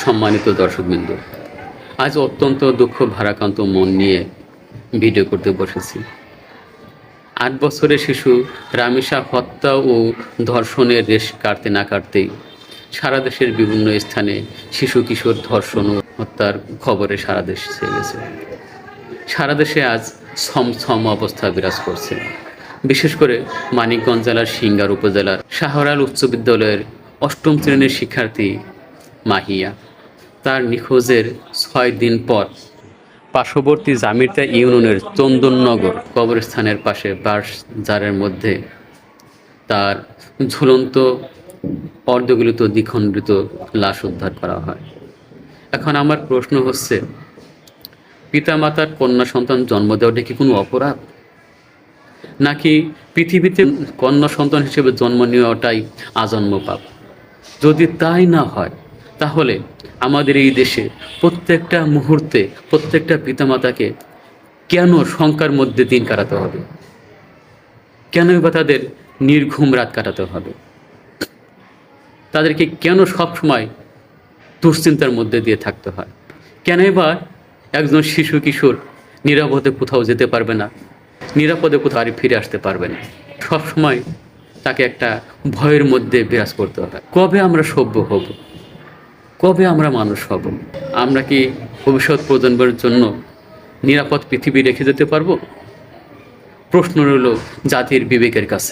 সম্মানিত দর্শকবৃন্দ, আজ অত্যন্ত দুঃখ ভারাক্রান্ত মন নিয়ে ভিডিও করতে বসেছি। ৮ বছরের শিশু রামিসা হত্যা ও ধর্ষণের রেশ কাটতে না কাটতেই সারা দেশের বিভিন্ন স্থানে শিশু কিশোর ধর্ষণ ও হত্যার খবরে সারা দেশ ছেয়ে গেছে। সারা দেশে আজ ছমছম অবস্থা বিরাজ করছে। বিশেষ করে মানিকগঞ্জ জেলার সিঙ্গার উপজেলার শাহরাল উচ্চ বিদ্যালয়ের ৮ম শ্রেণীর শিক্ষার্থী মাহিয়া তার নিখোঁজের ৬ দিন পর পার্শ্ববর্তী জামিরতা ইউনিয়নের চন্দননগর কবরস্থানের পাশে বাঁশঝাড়ের মধ্যে তার ঝুলন্ত অর্ধগলিত দ্বিখণ্ডিত লাশ উদ্ধার করা হয়। এখন আমার প্রশ্ন হচ্ছে, পিতামাতার কন্যা সন্তান জন্ম দেওয়াটা কি কোনো অপরাধ, নাকি পৃথিবীতে কন্যা সন্তান হিসেবে জন্ম নেওয়াটাই আজন্ম পাপ? যদি তাই না হয়, তাহলে আমাদের এই দেশে প্রত্যেকটা মুহূর্তে প্রত্যেকটা পিতামাতাকে কেন শঙ্কার মধ্যে দিন কাটাতে হবে? কেনই বা তাদের নির্ঘুম রাত কাটাতে হবে? তাদেরকে কেন সবসময় দুশ্চিন্তার মধ্যে দিয়ে থাকতে হয়? কেনই বা একজন শিশু কিশোর নিরাপদে কোথাও যেতে পারবে না, নিরাপদে কোথাও আর ফিরে আসতে পারবে না? সবসময় তাকে একটা ভয়ের মধ্যে বিরাজ করতে হয়। কবে আমরা সভ্য হব? কবে আমরা মানুষ হব? আমরা কি ভবিষ্যৎ প্রজন্মের জন্য নিরাপদ পৃথিবী রেখে যেতে পারবো? প্রশ্ন রইল জাতির বিবেকের কাছে।